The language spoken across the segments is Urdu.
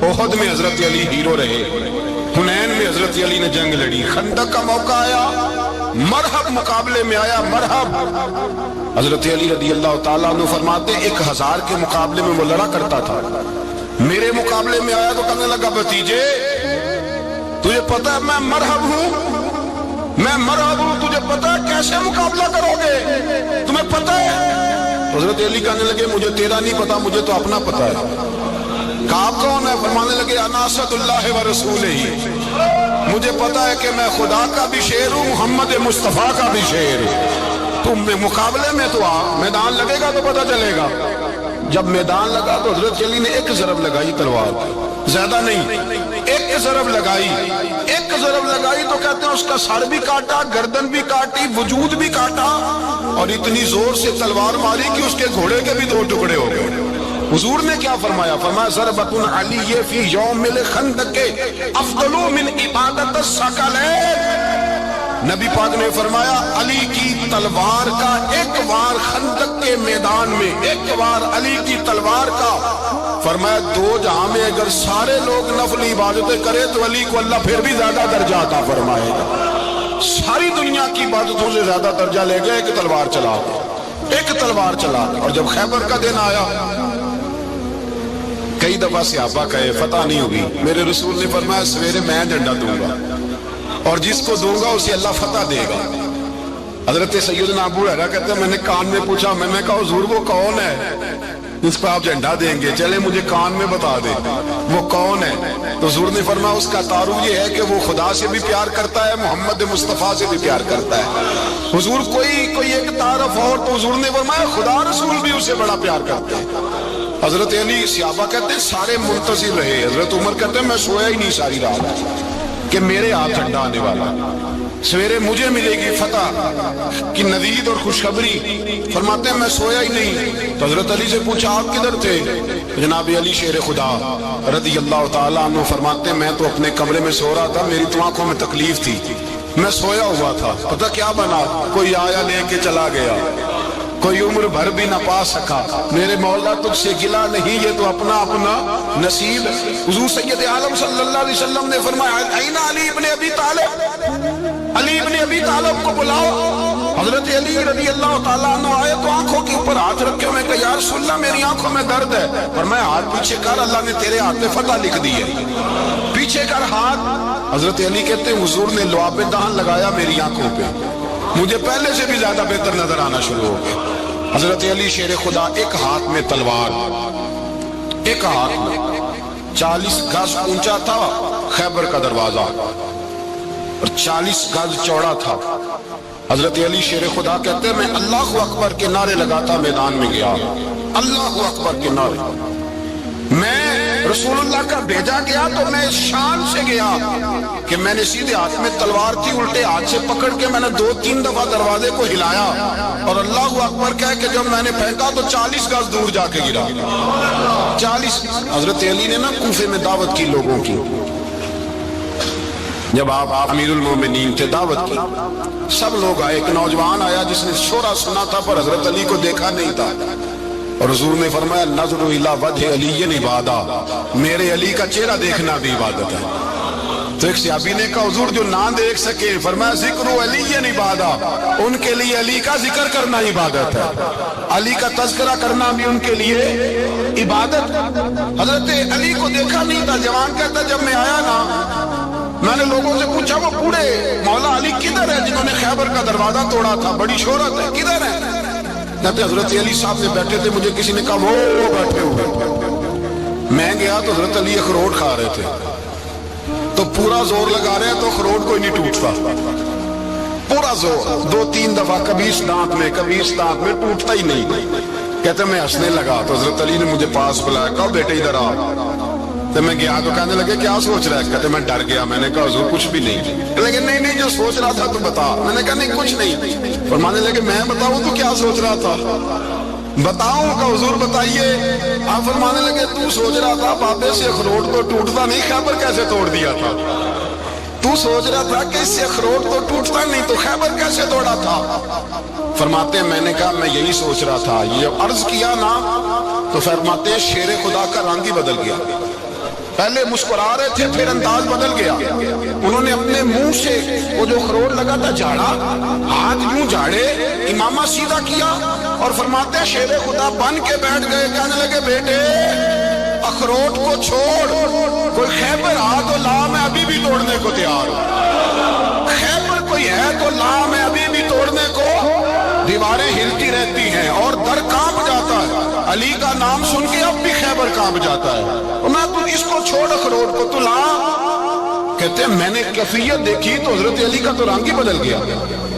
احد میں حضرت علی ہیرو رہے، حنین میں حضرت علی نے جنگ لڑی، خندق کا موقع آیا، مرحب مقابلے میں آیا، مرحب۔ حضرت علی رضی اللہ تعالیٰ عنہ فرماتے 1000 کے مقابلے میں وہ لڑا کرتا تھا، میرے مقابلے میں آیا تو کہنے لگا بھتیجے تجھے پتہ ہے میں مرحب ہوں، میں مرحب ہوں، تجھے پتہ ہے کیسے مقابلہ کرو گے، تمہیں پتہ ہے؟ حضرت علی کہنے لگے مجھے تیرا نہیں پتا، مجھے تو اپنا پتا ہے۔ کہا کون ہے؟ فرمانے لگے انا اسد اللہ و رسولہ، مجھے پتا ہے کہ میں خدا کا بھی شیر ہوں، محمد مصطفیٰ کا بھی شیر ہوں۔ تم مقابلے میں تو آ، میدان لگے گا تو پتا چلے گا۔ جب میدان لگا تو حضرت علی نے ایک ضرب لگائی تلوار کی، زیادہ نہیں، ایک ضرب لگائی، ایک ضرب لگائی تو کہتے ہیں اس کا سر بھی کاٹا، گردن بھی کاٹی، وجود بھی کاٹا، اور اتنی زور سے تلوار ماری کہ اس کے گھوڑے کے بھی 2 ٹکڑے ہو گئے۔ حضور نے کیا فرمایا؟ فرمایا ضربۃ علی فی یوم الخندق افضل من عبادت الثقلین۔ نبی پاک نے فرمایا علی کی تلوار کا ایک وار خندق کے میدان میں، ایک وار علی کی تلوار کا، فرمایا 2 جہاں میں اگر سارے لوگ نفلی عبادتیں کرے تو علی کو اللہ پھر بھی زیادہ درجہ عطا فرمائے گا۔ ساری دنیا کی عبادتوں سے زیادہ درجہ لے گئے، ایک تلوار چلا گیا، ایک تلوار چلا گیا۔ اور جب خیبر کا دن آیا، کئی دفعہ صحابہ کہے فتح نہیں ہوگی، میرے رسول نے فرمایا سویرے میں ڈنڈا دوں گا اور جس کو دوں گا اسے اللہ فتح دے گا۔ حضرت سیدنا ابو ہریرہ کہتے ہیں میں نے کان میں پوچھا، میں نے کہا حضور وہ کون ہے جس پہ آپ جھنڈا دیں گے؟ چلے مجھے کان میں بتا دیں وہ کون ہے۔ تو حضور نے فرمایا اس کا تعارف یہ ہے کہ وہ خدا سے بھی پیار کرتا ہے، محمد مصطفیٰ سے بھی پیار کرتا ہے۔ حضور کوئی ایک تعارف اور، تو حضور نے فرمایا خدا رسول بھی اسے بڑا پیار کرتے ہیں۔ حضرت علی صحابہ کہتے ہیں سارے منتظر رہے، حضرت عمر کہتے ہیں میں سویا ہی نہیں ساری رات کہ میرے ہاتھ جھنڈا آنے والا، سویرے مجھے ملے گی فتح کی نوید اور خوشخبری۔ فرماتے ہیں میں سویا ہی نہیں۔ تو حضرت علی سے پوچھا آپ کدھر تھے؟ جناب علی شیر خدا رضی اللہ تعالیٰ عنہ فرماتے ہیں میں تو اپنے کمرے میں سو رہا تھا، میری تو آنکھوں میں تکلیف تھی، میں سویا ہوا تھا، پتہ کیا بنا؟ کوئی آیا لے کے چلا گیا، کوئی عمر بھر بھی نہ پا سکا۔ میرے مولا تجھ سے گلا نہیں، یہ تو اپنا اپنا نصیب۔ حضور سید عالم صلی اللہ علیہ وسلم نے فرمایا این علی ابن ابی طالب، علی ابن ابی طالب کو بلاؤ۔ حضرت علی رضی اللہ تعالیٰ عنہ آئے تو آنکھوں کے اوپر ہاتھ رکھے ہوئے کہ یا رسول اللہ میری آنکھوں میں درد ہے، اور میں ہاتھ پیچھے کر، اللہ نے تیرے ہاتھ میں فتح لکھ دی ہے، پیچھے کر ہاتھ۔ حضرت علی کہتے ہیں حضور نے لعاب دہن لگایا میری آنکھوں پہ، مجھے پہلے سے بھی زیادہ بہتر نظر آنا شروع ہو گیا۔ حضرت علی شیر خدا ایک ہاتھ میں تلوار، ایک ہاتھ میں 40 گز اونچا تھا خیبر کا دروازہ اور 40 گز چوڑا تھا۔ حضرت علی شیر خدا کہتے ہیں میں اللہ اکبر کے نعرے لگاتا میدان میں گیا، اللہ اکبر کے نعرے۔ میں رسول اللہ کا بھیجا گیا تو میں اس شان سے گیا کہ میں نے سیدھے ہاتھ میں تلوار تھی، الٹے ہاتھ سے پکڑ کے میں نے 2-3 دفعہ دروازے کو ہلایا اور اللہ اکبر کہہ کہ جب میں نے پھینکا تو 40 گز دور جا کے گرا۔ 40۔ حضرت علی نے نا کوفے میں دعوت کی لوگوں کی، جب آپ امیر المومنین تھے دعوت کی، سب لوگ آئے، ایک نوجوان آیا جس نے شورا سنا تھا پر حضرت علی کو دیکھا نہیں تھا، اور حضور نے فرمایا نظر الی وجہ علی عبادہ، میرے علی کا چہرہ دیکھنا بھی عبادت ہے۔ تو ایک صحابی نے کہا حضور جو نہ دیکھ سکے، فرمایا ذکر علی عبادہ، ان کے لیے علی کا ذکر کرنا عبادت ہے، علی کا تذکرہ کرنا بھی ان کے لیے عبادت۔ حضرت علی کو دیکھا نہیں تھا، جوان کہتا جب میں آیا نا میں نے لوگوں سے پوچھا وہ بوڑھے مولا علی کدھر ہے جنہوں نے خیبر کا دروازہ توڑا تھا، بڑی شہرت ہے، کدھر ہے؟ کہتے حضرت علی صاحب نے بیٹھے تھے، مجھے کسی نے کہا وہ بیٹھے ہوئے۔ میں گیا تو حضرت علی اخروٹ کھا رہے تھے، تو پورا زور لگا رہے ہیں تو اخروٹ کوئی نہیں ٹوٹتا، پورا زور 2-3 دفعہ، کبھی اس دانت میں کبھی اس دانت میں، ٹوٹتا ہی نہیں۔ کہتے میں ہنسنے لگا تو حضرت علی نے مجھے پاس بلایا، کہا بیٹے ادھر آ۔ تو میں گیا تو کہنے لگے کیا سوچ رہا ہے؟ کہتے میں ڈر گیا، میں نے کہا حضور کچھ بھی نہیں، لیکن نہیں جو سوچ رہا تھا تو بتا۔ میں نے کہا نہیں کچھ نہیں۔ فرمانے لگے میں بتاؤں تو کیا سوچ رہا تھا؟ بتاؤں کہ حضور بتائیے۔ آپ فرمانے لگے تو سوچ رہا تھا بابے سے اخروٹ تو ٹوٹتا نہیں، خیبر کیسے توڑ دیا تھا؟ تو سوچ رہا تھا کہ اس سے اخروٹ تو ٹوٹتا نہیں تو خیبر کیسے توڑا تھا؟ فرماتے ہیں میں نے کہا میں یہی سوچ رہا تھا۔ یہ عرض کیا نا تو فرماتے ہیں شیر خدا کا رنگ ہی بدل گیا، پہلے مسکرا رہے تھے پھر انداز بدل گیا. انہوں نے اپنے منہ سے وہ جو اخروٹ لگا تھا جھاڑا, ہاتھ یوں جھاڑے, امامہ سیدھا کیا اور فرماتے ہیں شیر خدا بن کے بیٹھ گئے. کہنے لگے بیٹے اخروٹ کو چھوڑ, کوئی خیبر آ تو لا, میں ابھی بھی توڑنے کو تیار ہوں. خیبر کوئی ہے تو لا, میں ابھی بھی توڑنے کو. دیواریں ہلتی رہتی ہیں اور در کانپ جاتا ہے. علی کا نام سن کے اب بھی خیبر کانپ جاتا ہے. میں تو اس کو چھوڑ اخروٹ کو تو لا. کہتے ہیں میں نے کیفیت دیکھی تو حضرت علی کا تو رنگ ہی بدل گیا.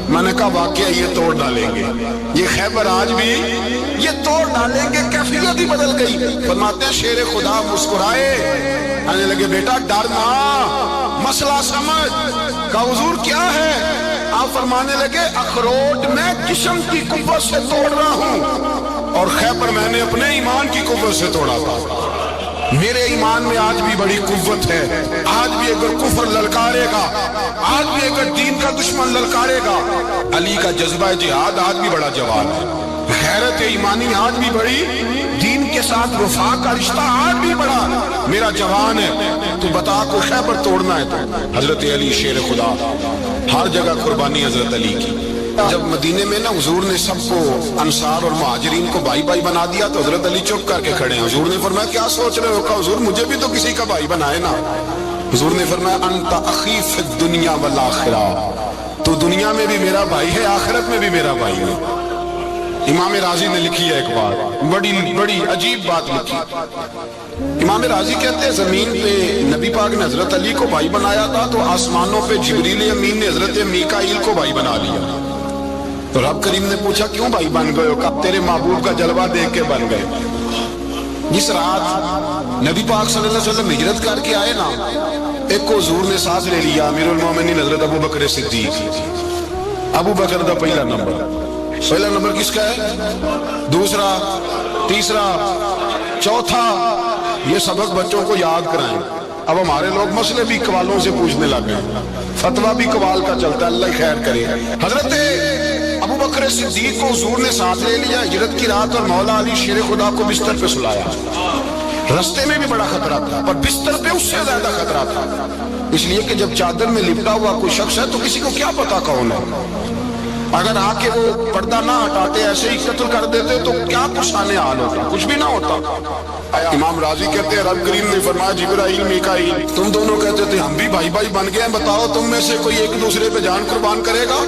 میں نے کہا واقعہ یہ توڑ ڈالیں گے, یہ خیبر آج بھی یہ توڑ ڈالیں گے. کیفیت ہی بدل گئی. فرماتے ہیں شیر خدا مسکرائے, آنے لگے بیٹا ڈرنا, مسئلہ سمجھ. کہا حضور کیا ہے؟ آپ فرمانے لگے اخروٹ میں جسم کی قوت سے توڑ رہا ہوں اور خیبر میں نے اپنے ایمان کی قوت سے توڑا تھا. میرے ایمان میں آج بھی بڑی قوت ہے. آج بھی اگر کفر للکارے گا, آج بھی اگر دین کا دشمن للکارے گا, علی کا جذبہ جہاد آج بھی بڑا جوان ہے. غیرت ایمانی آج بھی بڑی, دین کے ساتھ وفا کا رشتہ آج بھی بڑا میرا جوان ہے. تو بتا کو خیبر توڑنا ہے تو حضرت علی شیر خدا, ہر جگہ قربانی حضرت علی کی. جب مدینے میں نا حضور نے سب کو انصار اور مہاجرین کو بھائی بھائی بنا دیا تو حضرت علی چپ کر کے کھڑے ہیں. حضور نے فرمایا کیا سوچ رہے ہو؟ کہا حضور مجھے بھی تو کسی کا بھائی بنائے نا. حضور نے فرمایا انت اخی فی الدنیا والآخرہ, تو دنیا میں بھی میرا بھائی ہے, آخرت میں بھی میرا بھائی ہے. امام راضی نے لکھی ہے ایک بات, بڑی عجیب بات لکھی. امام راضی کہتے ہیں زمین پہ نبی پاک نے حضرت علی کو بھائی بنایا تھا تو آسمانوں پہ جبریل امین نے حضرت میکائیل کو بھائی بنا لیا. تو رب کریم نے پوچھا کیوں بھائی بن گئے ہو؟ کہا تیرے محبوب کا جلوہ دیکھ کے بن گئے. جس رات نبی پاک صلی اللہ علیہ وسلم ہجرت کر کے آئے نا, ایک کو حضور نے ساتھ لے لیا, امیر المومنین حضرت ابو بکر صدیق. ابو بکر دا پہلا نمبر کس کا ہے؟ دوسرا, تیسرا, چوتھا. یہ سبق بچوں کو یاد کرائیں. اب ہمارے لوگ مسئلے بھی قوالوں سے پوچھنے لگ گئے, فتویٰ بھی قوال کا چلتا ہے, اللہ خیر کرے. حضرت ابو بکر صدیق کو حضور نے ساتھ لے لیا ہجرت کی رات, اور مولا علی شیر خدا کو بستر پہ سلایا. رستے میں بھی بڑا خطرہ تھا پر بستر پہ اس سے زیادہ خطرہ تھا, اس لیے کہ جب چادر میں لپٹا ہوا کوئی شخص ہے تو کسی کو کیا پتا کون ہے. اگر آ کے وہ پردہ نہ ہٹاتے ایسے ہی قتل کر دیتے تو کیا پشانے حال ہوتا, کچھ بھی نہ ہوتا. امام راضی کہتے ہیں رب کریم نے فرمایا جبرائیل میکائیل تم دونوں کہتے تھے ہم بھی بھائی بھائی بن گئے ہیں, بتاؤ تم میں سے کوئی ایک دوسرے پہ جان قربان کرے گا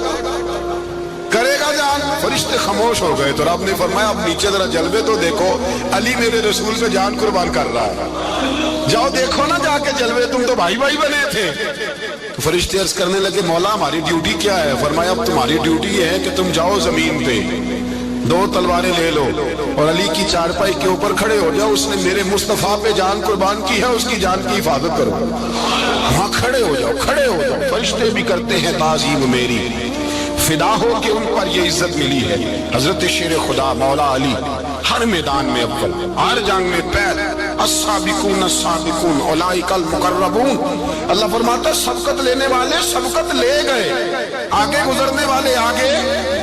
جان؟ فرشتے خاموش ہو گئے. تو رب نے فرمایا اب نیچے ذرا جلوے تو دیکھو, علی میرے رسول پہ جان قربان کر رہا ہے. جاؤ دیکھو نا جا کے جلوے, تم تو بھائی بھائی بنے تھے. تو فرشتے عرض کرنے لگے مولا ہماری ڈیوٹی کیا ہے؟ فرمایا اب تمہاری ڈیوٹی یہ ہے کہ تم جاؤ زمین پہ, 2 تلواریں لے لو اور علی کی چارپائی کے اوپر کھڑے ہو جاؤ. اس نے میرے مصطفیٰ پہ جان قربان کی ہے, اس کی جان کی حفاظت کرو. وہاں کھڑے ہو جاؤ. فرشتے بھی کرتے ہیں تعظیم میری, فدا ہو کہ ان پر یہ عزت ملی ہے. حضرت شیر خدا مولا علی ہر میدان میں اول, ہر جنگ میں پہل. السابقون السابقون اولئک المقربون. اللہ فرماتا سبقت لینے والے سبقت لے گئے, آگے گزرنے والے آگے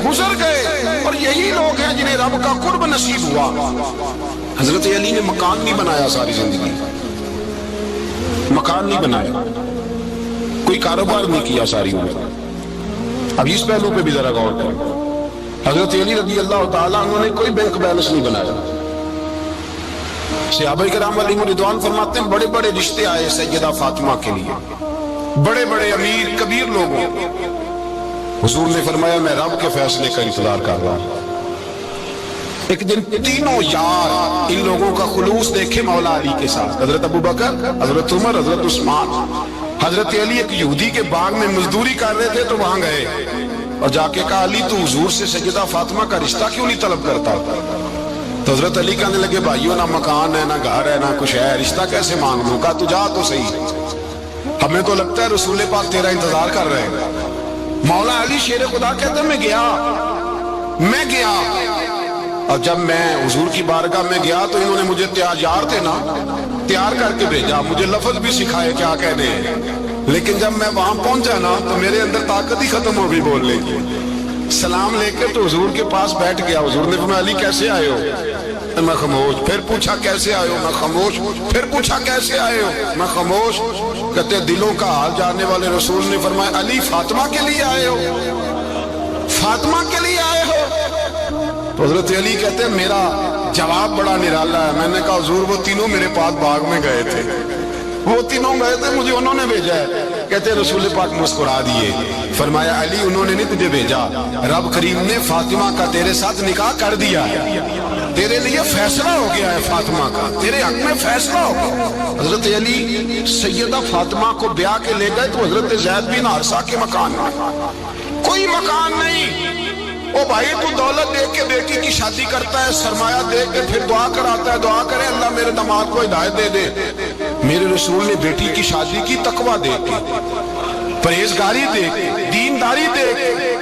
گزر گئے, اور یہی لوگ ہیں جنہیں رب کا قرب نصیب ہوا. حضرت علی نے مکان نہیں بنایا ساری زندگی, مکان نہیں بنایا, کوئی کاروبار نہیں کیا ساری عمر. اب اس پہلو پہ بھی ذرا غور کریں. حضرت علی رضی اللہ تعالیٰ عنہ نے کوئی بینک بیلنس نہیں بنایا. صحابہ کرام علیہم رضوان فرماتے ہیں بڑے بڑے رشتے آئے سیدہ فاطمہ کے لیے, بڑے بڑے امیر کبیر لوگوں. حضور نے فرمایا میں رب کے فیصلے کا انتظار کر رہا ہوں. ایک دن تینوں یار ان لوگوں کا خلوص دیکھے مولا علی کے ساتھ, حضرت ابو بکر, حضرت عمر, حضرت عثمان. حضرت علی ایک یہودی کے باغ میں مزدوری کر رہے تھے تو وہاں گئے اور جا کے کہا علی تو حضور سے سیدہ فاطمہ کا رشتہ کیوں نہیں طلب کرتا؟ تو حضرت علی کہنے لگے بھائیو نہ مکان ہے نہ گھر ہے نہ کچھ ہے, رشتہ کیسے مانگ لوں؟ کہا تو جا تو صحیح, ہمیں تو لگتا ہے رسول پاک تیرا انتظار کر رہے ہیں. مولا علی شیر خدا کہتا میں گیا اور جب میں حضور کی بارگاہ میں گیا تو انہوں نے مجھے تیار کر کے بھیجا, مجھے لفظ بھی سکھائے کیا کہنے ہیں, لیکن جب میں وہاں پہنچا نا تو میرے اندر طاقت ہی ختم ہو گئی بولنے کی. سلام لے کے تو حضور کے پاس بیٹھ گیا. حضور نے فرمایا علی کیسے آئے ہو؟ میں خاموش. پھر پوچھا کیسے آئے ہو؟ میں خاموش. پھر پوچھا کیسے آئے ہو؟ میں خاموش. کہتے دلوں کا حال جاننے والے رسول نے فرمایا علی فاطمہ کے لیے آئے ہو؟ فاطمہ کے لیے آئے ہو؟ تو حضرت علی کہتے ہیں میرا جواب بڑا نرالا ہے. میں نے کہا حضور وہ تینوں میرے پاس باغ میں گئے تھے, وہ تینوں گئے تھے, مجھے انہوں نے بھیجا ہے. کہتے ہیں رسول پاک مسکرا دیے, فرمایا علی انہوں نے نہیں تجھے بھیجا, رب کریم نے فاطمہ کا تیرے ساتھ نکاح کر دیا ہے, تیرے لیے فیصلہ ہو گیا ہے فاطمہ کا, تیرے حق میں فیصلہ ہو گیا. حضرت علی سیدہ فاطمہ کو بیاہ کے لے گئے تو حضرت زید بن حارثہ کے مکان میں, کوئی مکان نہیں. او بھائی تو دولت دیکھ کے بیٹی کی شادی کرتا ہے, سرمایہ دیکھ کے پھر دعا کراتا ہے, دعا کرے اللہ میرے داماد کو ہدایت دے دے. میرے رسول نے بیٹی کی شادی کی تقوی دیکھ کے, پرہیزگاری دیکھ کے, دینداری دیکھ کے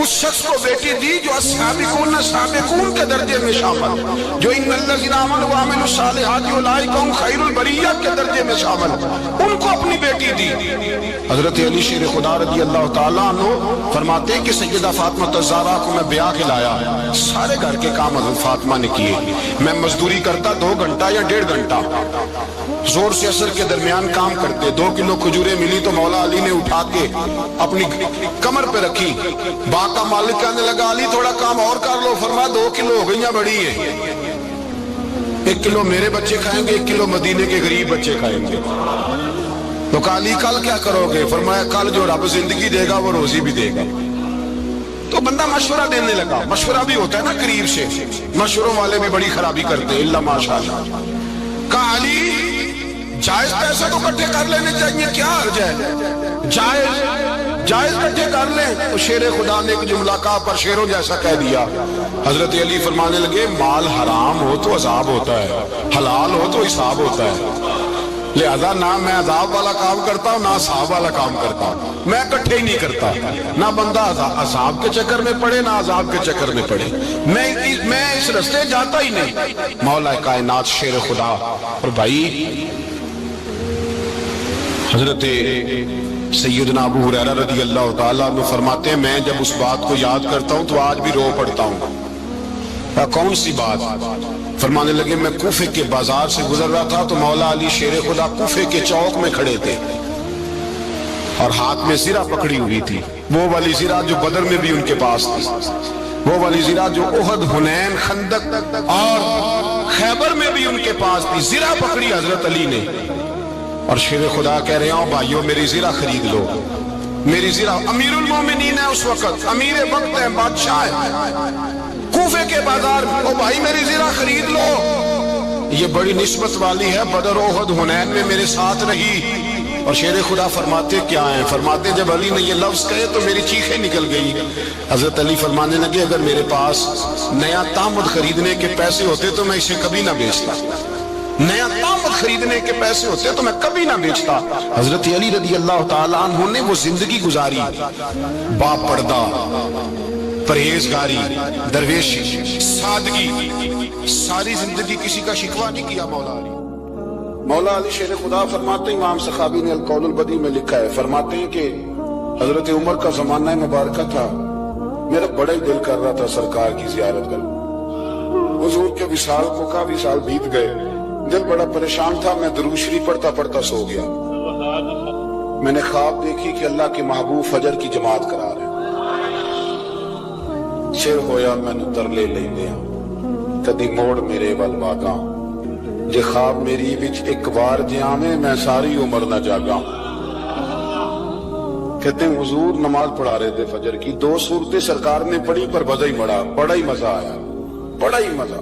اس شخص کو بیٹی دی جو سابقون کے درجے میں شامل, جو ان الذین آمنوا وعملوا الصالحات اولئک هم خیر البریہ کے درجے میں شامل, ان کو اپنی بیٹی دی. حضرت علی شیر خدا رضی اللہ تعالیٰ عنہ فرماتے ہیں کہ سیدہ فاطمہ الزہرا کو میں بیاہ کے لایا, سارے گھر کے کام حضرت فاطمہ نے کیے. میں مزدوری کرتا 2 گھنٹہ یا 1.5 گھنٹہ, زور سے عصر کے درمیان کام کرتے. 2 کلو کھجوریں ملی تو مولا علی نے اٹھا کے اپنی کمر پہ رکھی. باغ کا مالک کہنے لگا علی تھوڑا کام اور کر لو. فرمایا 2 کلو ہو گئی ہیں, بڑی ہے, 1 کلو میرے بچے کھائیں گے, 1 کلو مدینے کے غریب بچے کھائیں گے. تو کہا علی کل کیا کرو گے؟ فرمایا کل جو رب زندگی دے گا وہ روزی بھی دے گا. تو بندہ مشورہ دینے لگا. مشورہ بھی ہوتا ہے نا قریب سے, مشوروں والے بھی بڑی خرابی کرتے ہیں اللہ ماشاءاللہ. کہا علی جائز پیسے تو اکٹھے کر لینے چاہیے, کیا حرج ہے, جائز اکٹھے کر لیں. تو شیر خدا نے ایک جملہ کہا پر شیروں جیسا کہہ دیا. حضرت علی فرمانے لگے مال حرام ہو تو عذاب ہوتا ہے, حلال ہو تو حساب ہوتا ہے, لہذا نہ میں عذاب والا کام کرتا ہوں نہ حساب والا کام کرتا ہوں, میں اکٹھے ہی نہیں کرتا. نہ بندہ عذاب کے چکر میں پڑے نہ عذاب کے چکر میں پڑے, میں اس رستے جاتا ہی نہیں. مولا کائنات شیر خدا. اور بھائی حضرت سیدنا ابو ہریرہ رضی اللہ تعالیٰ عنہ فرماتے ہیں میں جب اس بات کو یاد کرتا ہوں تو آج بھی رو پڑتا ہوں. کون سی بات؟ فرمانے لگے میں کوفے کے بازار سے گزر رہا تھا تو مولا علی شیر خدا کوفے کے چوک میں کھڑے تھے اور ہاتھ میں زرہ پکڑی ہوئی تھی, وہ والی زرہ جو بدر میں بھی ان کے پاس تھی, وہ والی زرہ جو احد, حنین, خندق اور خیبر میں بھی ان کے پاس تھی. زرہ پکڑی حضرت علی نے اور شیر خدا کہہ رہے ہیں بھائیو میری زرہ خرید لو. میری زرہ, امیر المومنین ہے اس وقت, امیر وقت ہے, بادشاہ ہے کوفے کے بازار میں, او بھائی میری زرہ خرید لو. یہ بڑی نسبت والی ہے, بدر, احد, حنین میں میرے ساتھ رہی. اور شیر خدا فرماتے کیا ہیں؟ فرماتے جب علی نے یہ لفظ کہے تو میری چیخیں نکل گئی. حضرت علی فرمانے لگے اگر میرے پاس نیا تامد خریدنے کے پیسے ہوتے تو میں اسے کبھی نہ بیچتا, نیا تامد خریدنے کے پیسے ہوتے تو میں کبھی نہ بیچتا. حضرت علی رضی اللہ تعالیٰ عنہ نے وہ زندگی گزاری, با پردہ, پرہیزگاری, درویشی, سادگی, ساری زندگی کسی کا شکوہ نہیں کیا. مولا علی, مولا علی شیر خدا فرماتے ہیں, امام سخاوی نے القول البدی میں لکھا ہے, فرماتے ہیں کہ حضرت عمر کا زمانہ مبارکہ تھا, میرا بڑا ہی دل کر رہا تھا سرکار کی زیارت کروں. حضور کے وصال کو کافی سال بیت گئے, دل بڑا پریشان تھا, میں درود شریف پڑھتا پڑھتا سو گیا. میں نے خواب دیکھی کہ اللہ کے محبوب فجر کی جماعت کرا رہے ہیں. چر ہویا میں نے ترلے لیندے ہاں کدی موڑ میرے ول واگاں, جے خواب میری وچ ایک بار جے آویں میں ساری عمر نہ جاگاں. کہتے ہیں حضور نماز پڑھا رہے تھے فجر کی, 2 سورتیں سرکار نے پڑھی پر بڑا ہی مزہ آیا, بڑا ہی مزہ.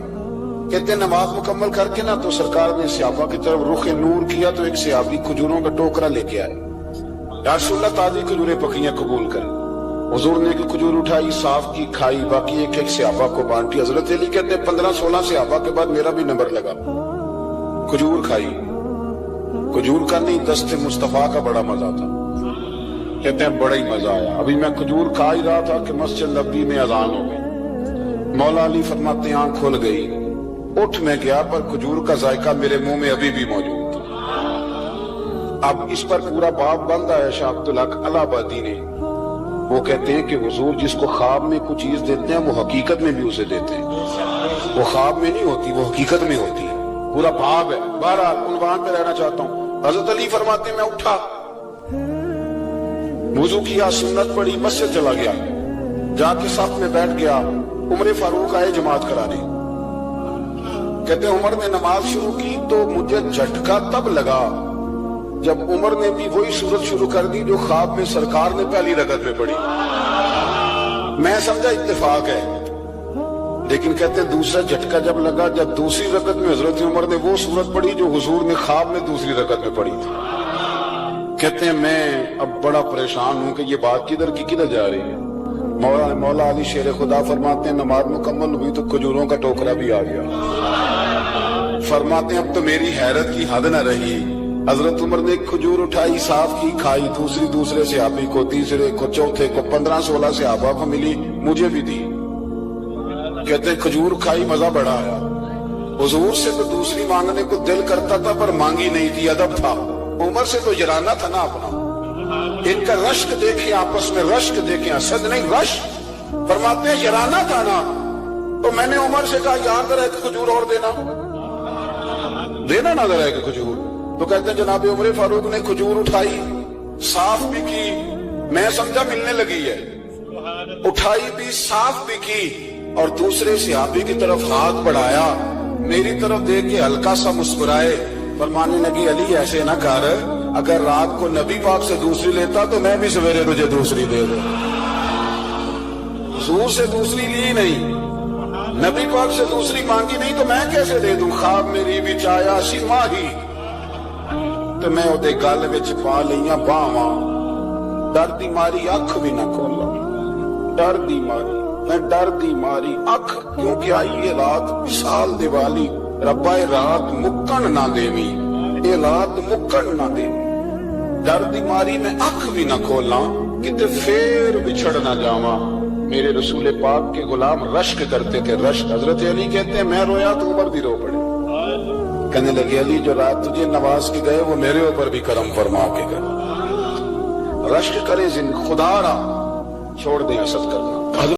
کہتے ہیں نماز مکمل کر کے نا تو سرکار نے صحابہ کی طرف رخ نور کیا تو ایک صحابی کھجوروں کا ٹوکرا لے کے آئے. یا رسول اللہ تازی کھجوریں پکیاں قبول کریں. حضور نے ایک کھجور اٹھائی, صاف کی, کھائی, باقی ایک ایک صحابہ کو بانٹی. حضرت علی کہتے ہیں 15-16 صحابہ کے بعد میرا بھی نمبر لگا, کھجور کھائی. کھجور کا نہیں, دست مصطفیٰ کا بڑا مزہ تھا. کہتے ہیں بڑا ہی مزہ آیا. ابھی میں کھجور کھا ہی رہا تھا کہ مسجد نبوی میں اذان ہو گئی. مولا علی فرماتے ہیں آنکھ کھل گئی, اٹھ میں گیا پر کھجور کا ذائقہ میرے منہ میں ابھی بھی موجود تھا. اب اس پر پورا باب بند ہے شاہ عبدالحق الہ آبادی نے. وہ کہتے ہیں کہ حضور جس کو خواب میں کچھ چیز دیتے ہیں وہ حقیقت میں بھی اسے دیتے ہیں. وہ خواب میں نہیں ہوتی، وہ حقیقت میں ہوتی ہے، پورا بھاگ ہے۔ بہرحال عنوان پہ رہنا چاہتا ہوں۔ حضرت علی فرماتے ہیں میں اٹھا، وضو کیا، سنت پڑھی، مسجد چلا گیا، جا کے صف میں بیٹھ گیا۔ عمر فاروق آئے جماعت کرانے، کہتے ہیں عمر نے نماز شروع کی تو مجھے جھٹکا تب لگا جب عمر نے بھی وہی صورت شروع کر دی جو خواب میں سرکار نے پہلی رکعت میں پڑھی۔ میں سمجھا اتفاق ہے، لیکن کہتے ہیں دوسرا جھٹکا جب لگا جب دوسری رکعت میں حضرت عمر نے وہ صورت پڑھی جو حضور نے خواب میں دوسری رکعت میں پڑھی تھی۔ کہتے ہیں میں اب بڑا پریشان ہوں کہ یہ بات کدھر کی کدھر جا رہی ہے۔ مولا علی شیر خدا فرماتے ہیں نماز مکمل ہوئی تو کھجوروں کا ٹوکرا بھی آ گیا۔ فرماتے ہیں اب تو میری حیرت کی حد نہ رہی، حضرت عمر نے ایک کھجور اٹھائی، صاف کی، کھائی، دوسرے صحابی کو، تیسرے کو، چوتھے کو، 15-16 صحابہ کو ملی، مجھے بھی دی۔ کہتے ہیں کھجور کھائی، مزہ بڑا آیا۔ حضور سے تو دوسری مانگنے کو دل کرتا تھا پر مانگی نہیں تھی، ادب تھا۔ عمر سے تو جرانا تھا نا اپنا۔ ان کا رشک دیکھیں، آپس میں رشک دیکھیں، حسد نہیں رشک۔ فرماتے ہیں جرانا تھا نا، تو میں نے عمر سے کہا یار ذرا ایک کھجور اور دینا نا ذرا ایک کھجور۔ تو کہتے ہیں جناب عمر فاروق نے کھجور اٹھائی، صاف بھی کی، میں سمجھا ملنے لگی ہے، اٹھائی بھی، صاف بھی کی، اور دوسرے صحابی کی طرف ہاتھ بڑھایا، میری طرف دیکھ کے ہلکا سا مسکرائے، فرمانے لگی علی ایسے نہ کر، اگر رات کو نبی پاک سے دوسری لیتا تو میں بھی سویرے تجھے دوسری دے دوں۔ حضور سے دوسری لی نہیں، نبی پاک سے دوسری مانگی نہیں تو میں کیسے دے دوں؟ خواب میری بھی چایا سی ماہی، تو میں وہ گل وچ پا لئیاں باواں، ڈر دی ماری اکھ بھی نہ کھولا، ڈر دی ماری، میں ڈر دی ماری اکھ، کیونکہ آئی یہ رات وصال دیوالی، ربا اے رات مکن نہ دیوی، اے رات مکن نہ دیوی، ڈر دی ماری میں اکھ بھی نہ کھولا، کتے پھر بچھڑ نہ جاواں۔ میرے رسول پاک کے غلام رشک کرتے تھے، رشک۔ حضرت علی کہتے ہیں میں رویا تو عمر بھی رو پڑے، کہنے لگے علی جو رات تجھے نواز کے گئے وہ میرے اوپر بھی کرم فرما کے گئے۔ رشک کرے خدا را، چھوڑ دیں حسد کرنا۔